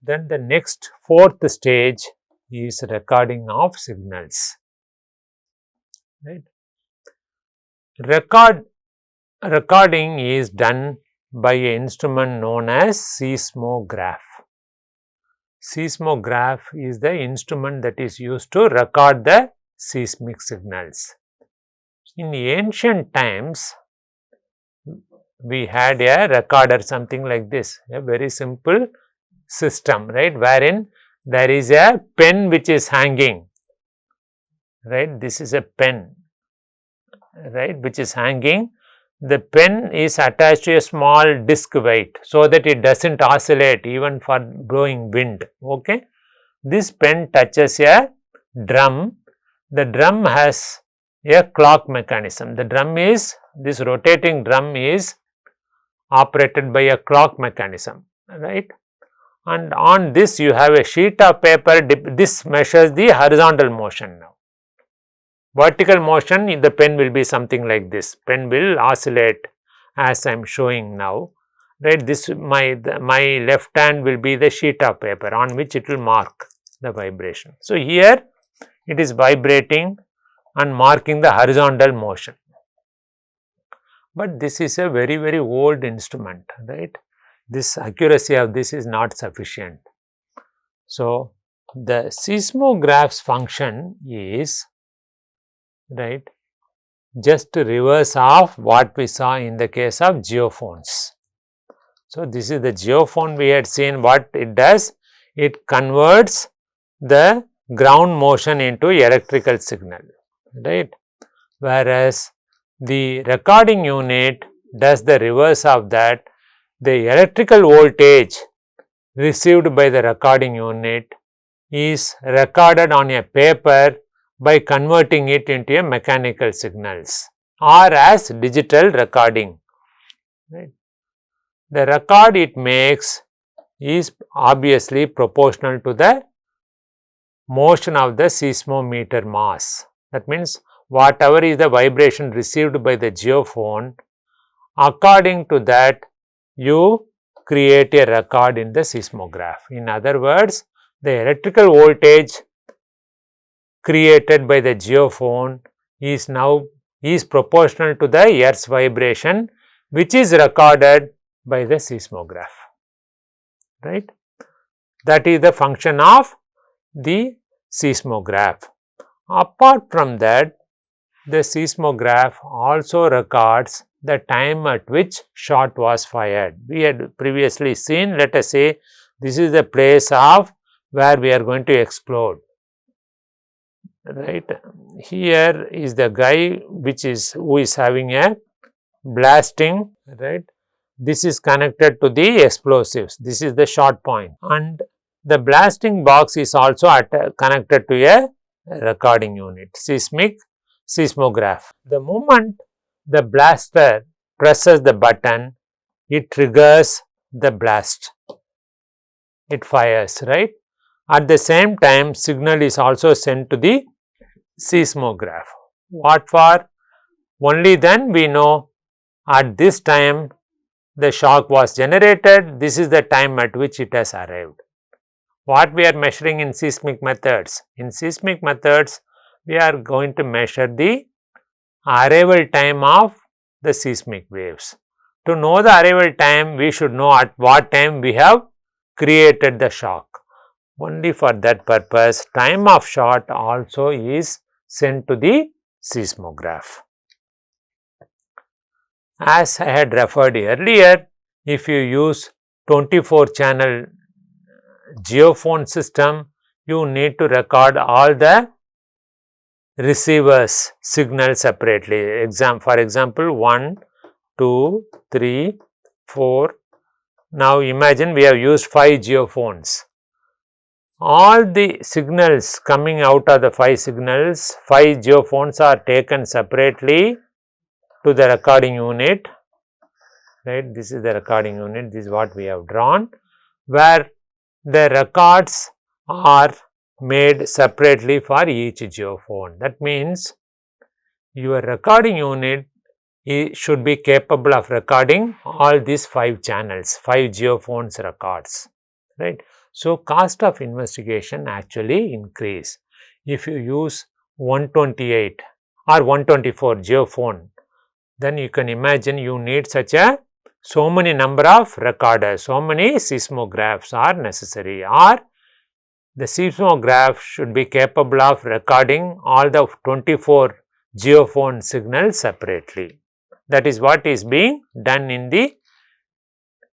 Then the next fourth stage is recording of signals. Right? Recording is done by an instrument known as seismograph. Seismograph is the instrument that is used to record the seismic signals. In ancient times, we had a recorder, something like this, a very simple system, right, wherein there is a pen which is hanging, right, this is a pen, right, which is hanging. The pen is attached to a small disc weight so that it does not oscillate even for blowing wind. Okay. This pen touches a drum. The drum has a clock mechanism. The drum is, this rotating drum is operated by a clock mechanism, right. And on this you have a sheet of paper. This measures the horizontal motion now. Vertical motion, the pen will be something like this. Pen will oscillate as I am showing now, right. This my left hand will be the sheet of paper on which it will mark the vibration. So, here it is vibrating and marking the horizontal motion, but this is a very old instrument, right. This accuracy of this is not sufficient. So, the seismograph's function is, right, just reverse of what we saw in the case of geophones. So, this is the geophone we had seen. What it does, it converts the ground motion into electrical signal, right, whereas the recording unit does the reverse of that. The electrical voltage received by the recording unit is recorded on a paper by converting it into a mechanical signals or as digital recording. Right. The record it makes is obviously proportional to the motion of the seismometer mass. That means, whatever is the vibration received by the geophone, according to that you create a record in the seismograph. In other words, the electrical voltage created by the geophone is proportional to the earth's vibration, which is recorded by the seismograph, right. That is the function of the seismograph. Apart from that, the seismograph also records the time at which shot was fired. We had previously seen, let us say, this is the place of where we are going to explode, right. Here is the guy who is having a blasting, right. This is connected to the explosives. This is the shot point, and the blasting box is also connected to a recording unit, seismograph. The moment the blaster presses the button, it triggers the blast. It fires, right. At the same time, signal is also sent to the seismograph. What for? Only then we know at this time the shock was generated. This is the time at which it has arrived. What we are measuring in seismic methods? In seismic methods, we are going to measure the arrival time of the seismic waves. To know the arrival time, we should know at what time we have created the shock. Only for that purpose, time of shot also is sent to the seismograph. As I had referred earlier, if you use 24-channel geophone system, you need to record all the receivers signal separately. For example, 1, 2, 3, 4. Now imagine we have used 5 geophones. All the signals coming out of the 5 signals, 5 geophones are taken separately to the recording unit, right. This is the recording unit, this is what we have drawn, where the records are made separately for each geophone. That means your recording unit should be capable of recording all these 5 channels, 5 geophones records, right. So, cost of investigation actually increase. If you use 128 or 124 geophone, then you can imagine you need so many number of recorders, so many seismographs are necessary, or the seismograph should be capable of recording all the 24 geophone signals separately. That is what is being done in the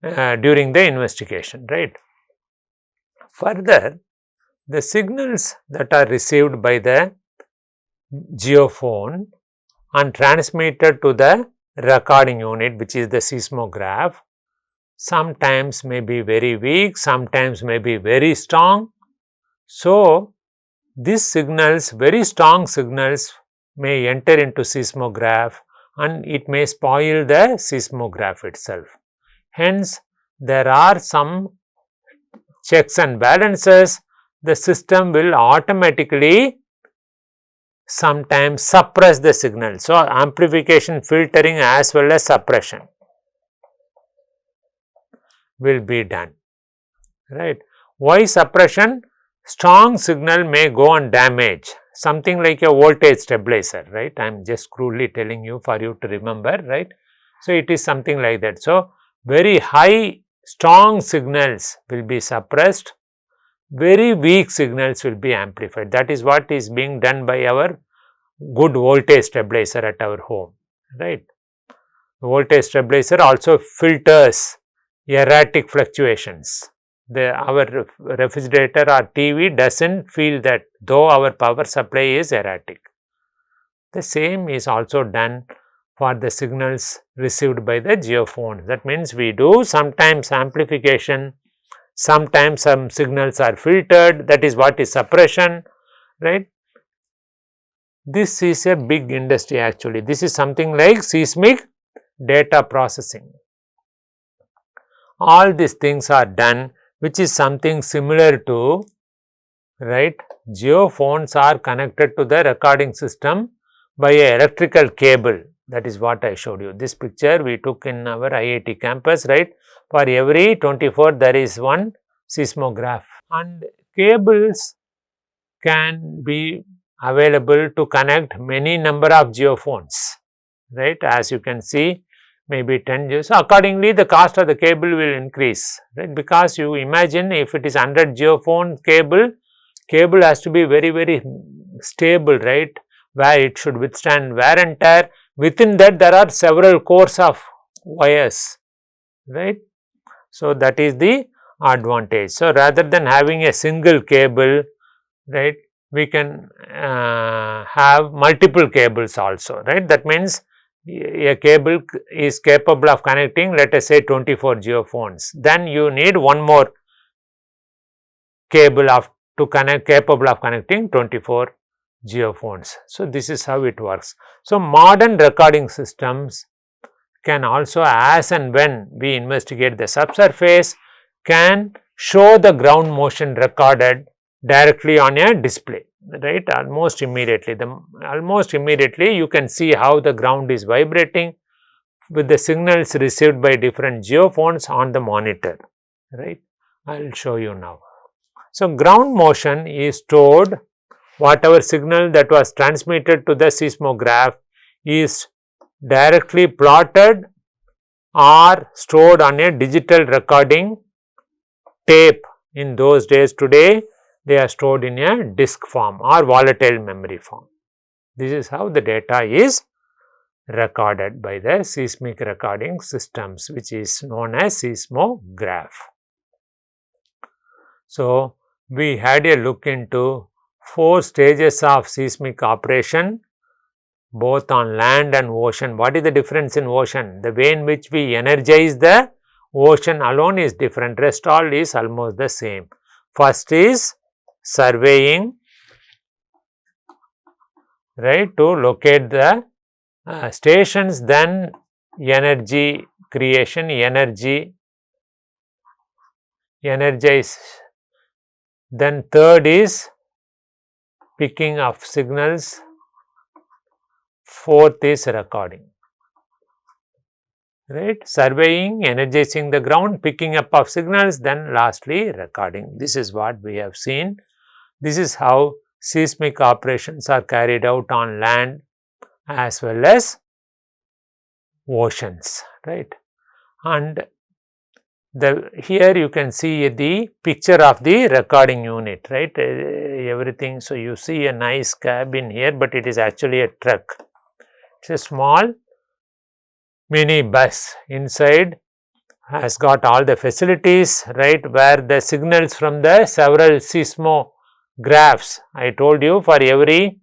during the investigation, right. Further, the signals that are received by the geophone and transmitted to the recording unit, which is the seismograph, sometimes may be very weak, sometimes may be very strong. So, these signals, very strong signals, may enter into seismograph and it may spoil the seismograph itself. Hence, there are some checks and balances. The system will automatically sometimes suppress the signal. So, amplification, filtering as well as suppression will be done, right. Why suppression? Strong signal may go and damage something like a voltage stabilizer, right. I am just crudely telling you for you to remember, right. So, it is something like that. So, very high strong signals will be suppressed, very weak signals will be amplified. That is what is being done by our good voltage stabilizer at our home, right. Voltage stabilizer also filters erratic fluctuations. Our refrigerator or TV does not feel that, though our power supply is erratic. The same is also done for the signals received by the geophone. That means we do sometimes amplification, sometimes some signals are filtered, that is what is suppression, right. This is a big industry actually. This is something like seismic data processing. All these things are done, which is something similar to, right, geophones are connected to the recording system by an electrical cable. That is what I showed you. This picture we took in our IIT campus, right. For every 24 there is one seismograph, and cables can be available to connect many number of geophones, right. As you can see, maybe 10 geophones. So, accordingly the cost of the cable will increase, right, because you imagine if it is 100 geophone cable has to be very stable, right, where it should withstand wear and tear. Within that there are several cores of wires, right. So, that is the advantage. So, rather than having a single cable, right, we can have multiple cables also, right. That means a cable is capable of connecting, let us say 24 geophones, then you need one more cable capable of connecting 24 geophones. So, this is how it works. So, modern recording systems can also, as and when we investigate the subsurface, can show the ground motion recorded directly on a display, right, almost immediately. Almost immediately you can see how the ground is vibrating with the signals received by different geophones on the monitor, right. I will show you now. So, ground motion is stored, whatever signal that was transmitted to the seismograph is directly plotted or stored on a digital recording tape. In those days, today they are stored in a disk form or volatile memory form. This is how the data is recorded by the seismic recording systems, which is known as seismograph. So, we had a look into 4 stages of seismic operation, both on land and ocean. What is the difference in ocean? The way in which we energize the ocean alone is different, rest all is almost the same. First is surveying, right, to locate the stations, then energy creation, energize then third is picking of signals, fourth is recording. Right, surveying, energizing the ground, picking up of signals, then lastly recording. This is what we have seen. This is how seismic operations are carried out on land as well as oceans, right. And here you can see the picture of the recording unit, right, everything. So, you see a nice cabin here, but it is actually a truck. It is a small mini bus. Inside has got all the facilities, right, where the signals from the several seismographs, I told you, for every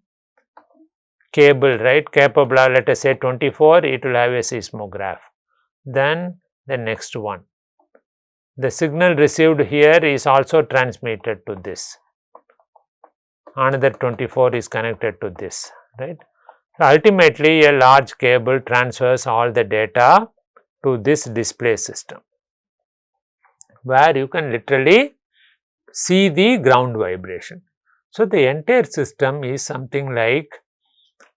cable, right, capable of, let us say 24, it will have a seismograph. Then the next one, the signal received here is also transmitted to this, another 24 is connected to this, right. So, ultimately a large cable transfers all the data to this display system, where you can literally see the ground vibration. So, the entire system is something like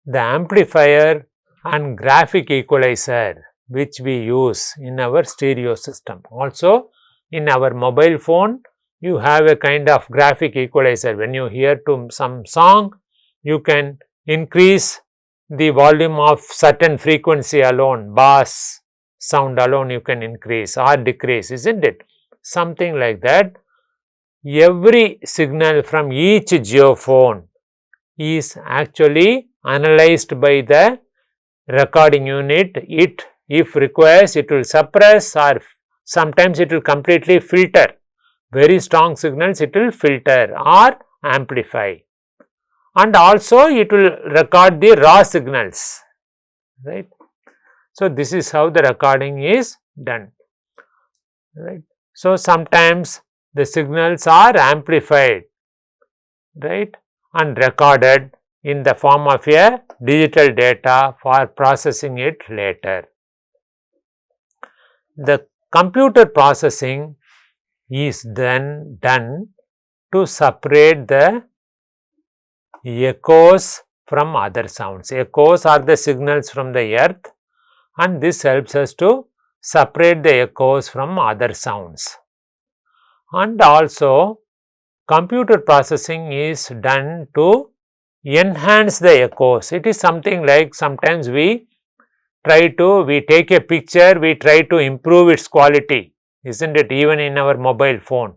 the amplifier and graphic equalizer which we use in our stereo system. Also, in our mobile phone, you have a kind of graphic equalizer. When you hear to some song, you can increase the volume of certain frequency alone, bass sound alone you can increase or decrease, isn't it? Something like that. Every signal from each geophone is actually analyzed by the recording unit. It, if requires, it will suppress, or sometimes it will completely filter. Very strong signals it will filter or amplify, and also it will record the raw signals, right. So, this is how the recording is done, right. So, sometimes the signals are amplified, right, and recorded in the form of a digital data for processing it later. The computer processing is then done to separate the echoes from other sounds. Echoes are the signals from the earth, and this helps us to separate the echoes from other sounds. And also, computer processing is done to enhance the echoes. It is something like, sometimes we take a picture, we try to improve its quality, isn't it, even in our mobile phone.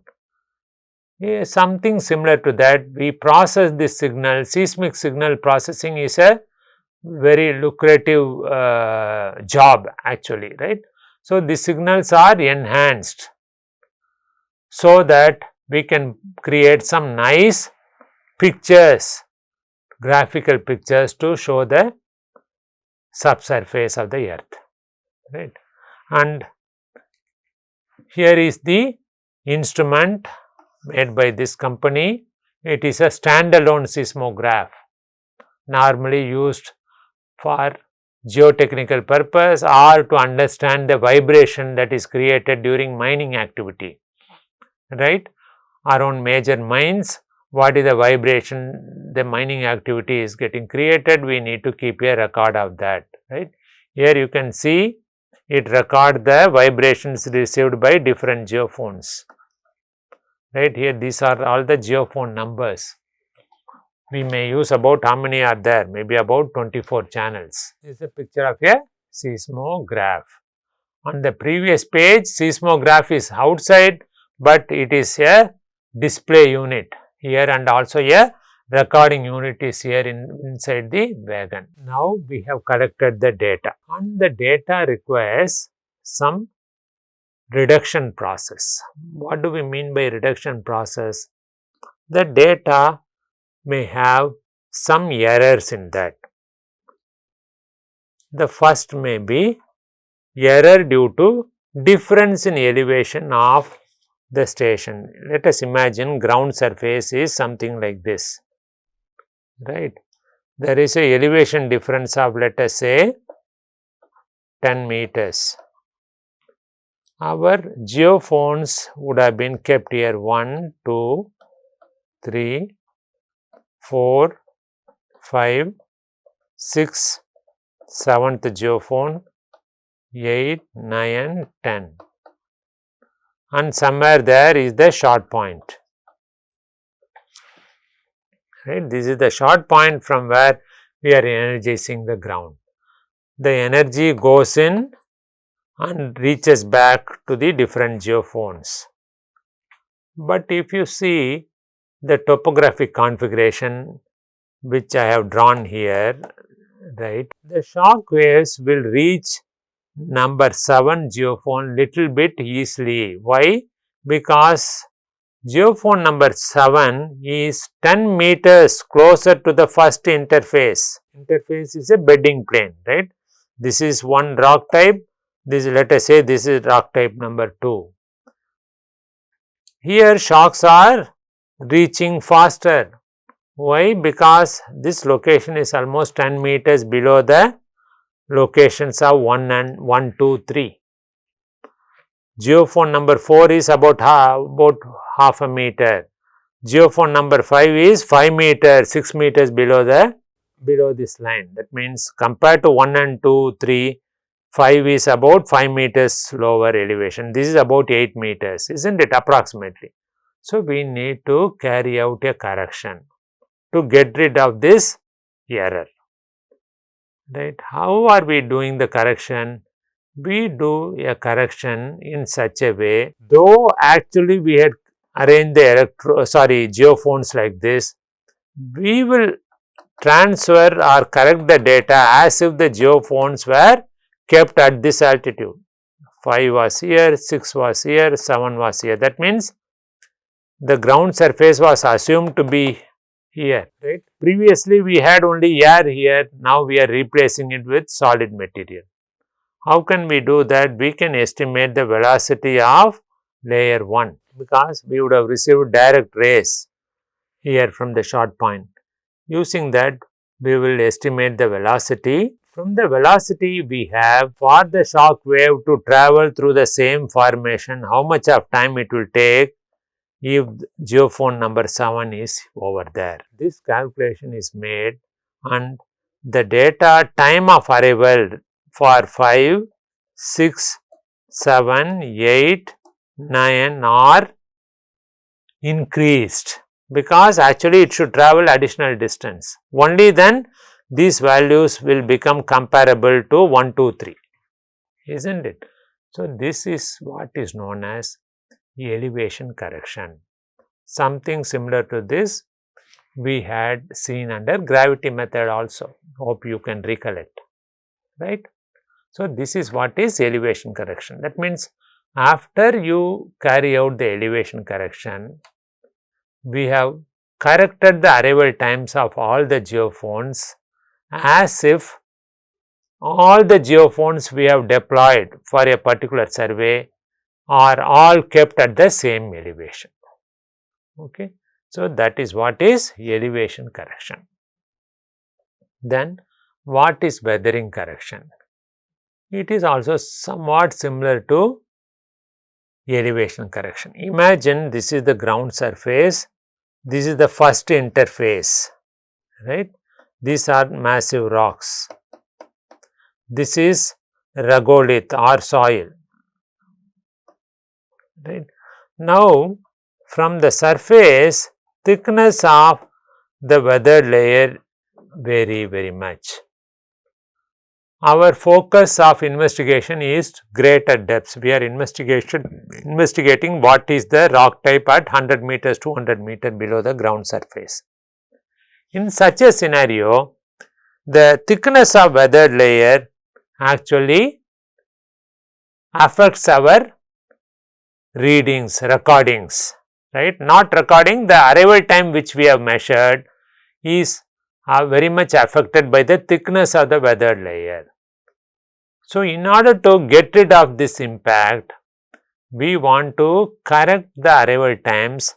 Something similar to that, we process this signal. Seismic signal processing is a very lucrative job actually, right. So, the signals are enhanced so that we can create some nice pictures, graphical pictures to show the subsurface of the earth, right. And here is the instrument made by this company. It is a standalone seismograph, normally used for geotechnical purpose or to understand the vibration that is created during mining activity, right. Around major mines, what is the vibration the mining activity is getting created, we need to keep a record of that, right. Here you can see it record the vibrations received by different geophones, right. Here these are all the geophone numbers. We may use about, how many are there, maybe about 24 channels. This is a picture of a seismograph. On the previous page, seismograph is outside, but it is a display unit here, and also a recording unit is here inside the wagon. Now, we have collected the data, and the data requires some reduction process. What do we mean by reduction process? The data may have some errors in that. The first may be error due to difference in elevation of the station. Let us imagine ground surface is something like this, right. There is a elevation difference of, let us say, 10 meters. Our geophones would have been kept here 1, 2, 3, 4, 5, 6, 7th geophone, 8, 9, 10, and somewhere there is the short point. Right? This is the short point from where we are energizing the ground. The energy goes in and reaches back to the different geophones. But if you see the topographic configuration which I have drawn here, right, the shock waves will reach number 7 geophone little bit easily. Why? Because geophone number 7 is 10 meters closer to the first interface. Interface is a bedding plane, right? This is one rock type. This, let us say, this is rock type number 2. Here shocks are reaching faster. Why? Because this location is almost 10 meters below the locations of 1 and 1, 2, 3. Geophone number 4 is about half a meter. Geophone number 5 is 5 meters, 6 meters below this line. That means compared to 1 and 2, 3, 5 is about 5 meters lower elevation. This is about 8 meters, isn't it, approximately? So, we need to carry out a correction to get rid of this error. Right? How are we doing the correction? We do a correction in such a way, though actually we had arranged the geophones like this, we will transfer or correct the data as if the geophones were kept at this altitude. 5 was here, 6 was here, 7 was here. That means the ground surface was assumed to be here, right? Previously we had only air here, now we are replacing it with solid material. How can we do that? We can estimate the velocity of layer 1 because we would have received direct rays here from the short point. Using that, we will estimate the velocity. From the velocity we have for the shock wave to travel through the same formation, how much of time it will take if geophone number 7 is over there. This calculation is made and the data time of arrival for 5, 6, 7, 8, 9 are increased because actually it should travel additional distance. Only then these values will become comparable to 1, 2, 3, isn't it? So, this is what is known as elevation correction. Something similar to this we had seen under gravity method also. Hope you can recollect, right? So, this is what is elevation correction. That means, after you carry out the elevation correction, we have corrected the arrival times of all the geophones as if all the geophones we have deployed for a particular survey are all kept at the same elevation. Okay. So, that is what is elevation correction. Then, what is weathering correction? It is also somewhat similar to elevation correction. Imagine this is the ground surface, this is the first interface, right? These are massive rocks. This is regolith or soil, right? Now, from the surface, thickness of the weathered layer vary very much. Our focus of investigation is greater depths. We are investigating what is the rock type at 100 meters, 200 meters below the ground surface. In such a scenario, the thickness of weathered layer actually affects our readings, recordings, right? Not recording, the arrival time which we have measured is very much affected by the thickness of the weathered layer. So, in order to get rid of this impact, we want to correct the arrival times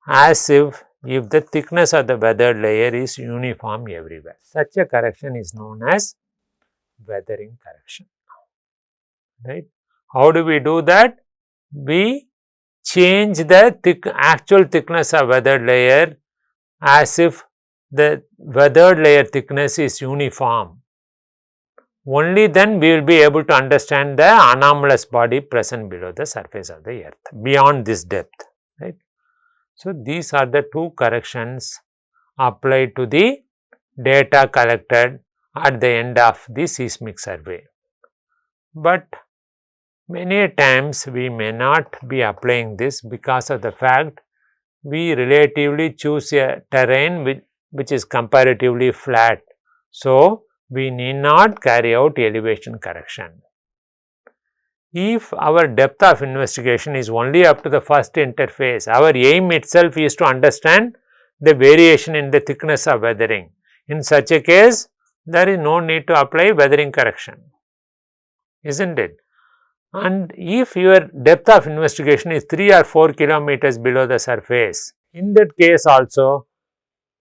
as if the thickness of the weathered layer is uniform everywhere. Such a correction is known as weathering correction, right? How do we do that? We change the actual thickness of weathered layer as if the weathered layer thickness is uniform. Only then we will be able to understand the anomalous body present below the surface of the earth beyond this depth, right. So, these are the two corrections applied to the data collected at the end of the seismic survey. But many times we may not be applying this because of the fact we relatively choose a terrain which is comparatively flat. So, we need not carry out elevation correction. If our depth of investigation is only up to the first interface, our aim itself is to understand the variation in the thickness of weathering. In such a case, there is no need to apply weathering correction, isn't it? And if your depth of investigation is 3 or 4 kilometers below the surface, in that case also,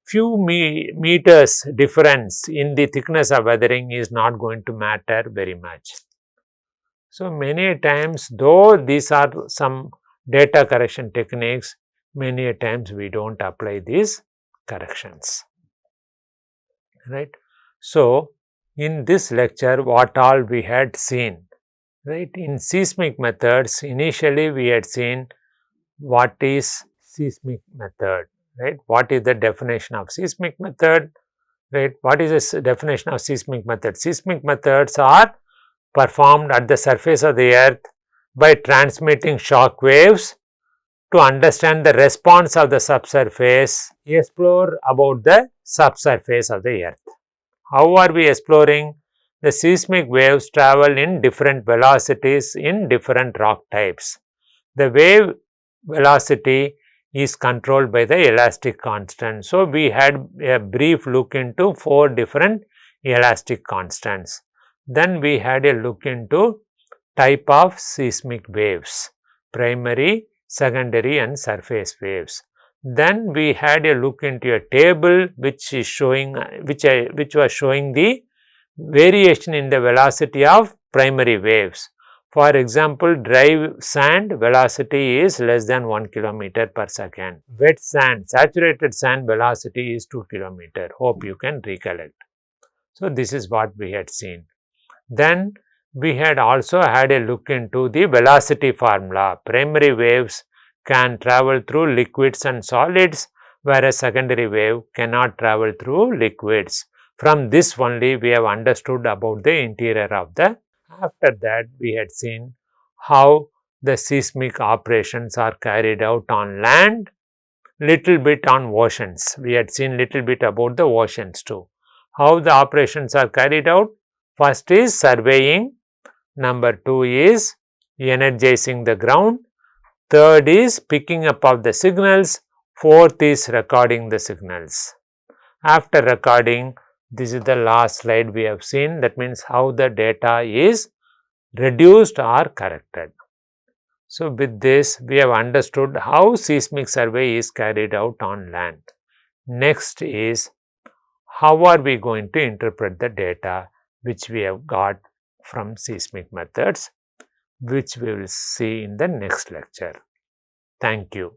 few meters difference in the thickness of weathering is not going to matter very much. So, many times though these are some data correction techniques, many times we do not apply these corrections, right. So, in this lecture what all we had seen, right, in seismic methods initially we had seen what is seismic method, right, what is the definition of seismic method, right, what is the definition of seismic method. Seismic methods are performed at the surface of the earth by transmitting shock waves to understand the response of the subsurface, explore about the subsurface of the earth. How are we exploring? The seismic waves travel in different velocities in different rock types. The wave velocity is controlled by the elastic constant. So, we had a brief look into 4 different elastic constants. Then we had a look into type of seismic waves, primary, secondary and surface waves. Then we had a look into a table which is showing which was showing the variation in the velocity of primary waves. For example, dry sand velocity is less than 1 kilometer per second. Wet sand, saturated sand velocity is 2 kilometer. Hope you can recollect. So, this is what we had seen. Then we had also had a look into the velocity formula. Primary waves can travel through liquids and solids, whereas secondary wave cannot travel through liquids. From this only we have understood about the interior of the. After that we had seen how the seismic operations are carried out on land, little bit on oceans. We had seen little bit about the oceans too. How the operations are carried out? First is surveying, number 2 is energizing the ground, third is picking up of the signals, fourth is recording the signals. After recording, this is the last slide we have seen, that means how the data is reduced or corrected. So, with this we have understood how seismic survey is carried out on land. Next is how are we going to interpret the data which we have got from seismic methods, which we will see in the next lecture. Thank you.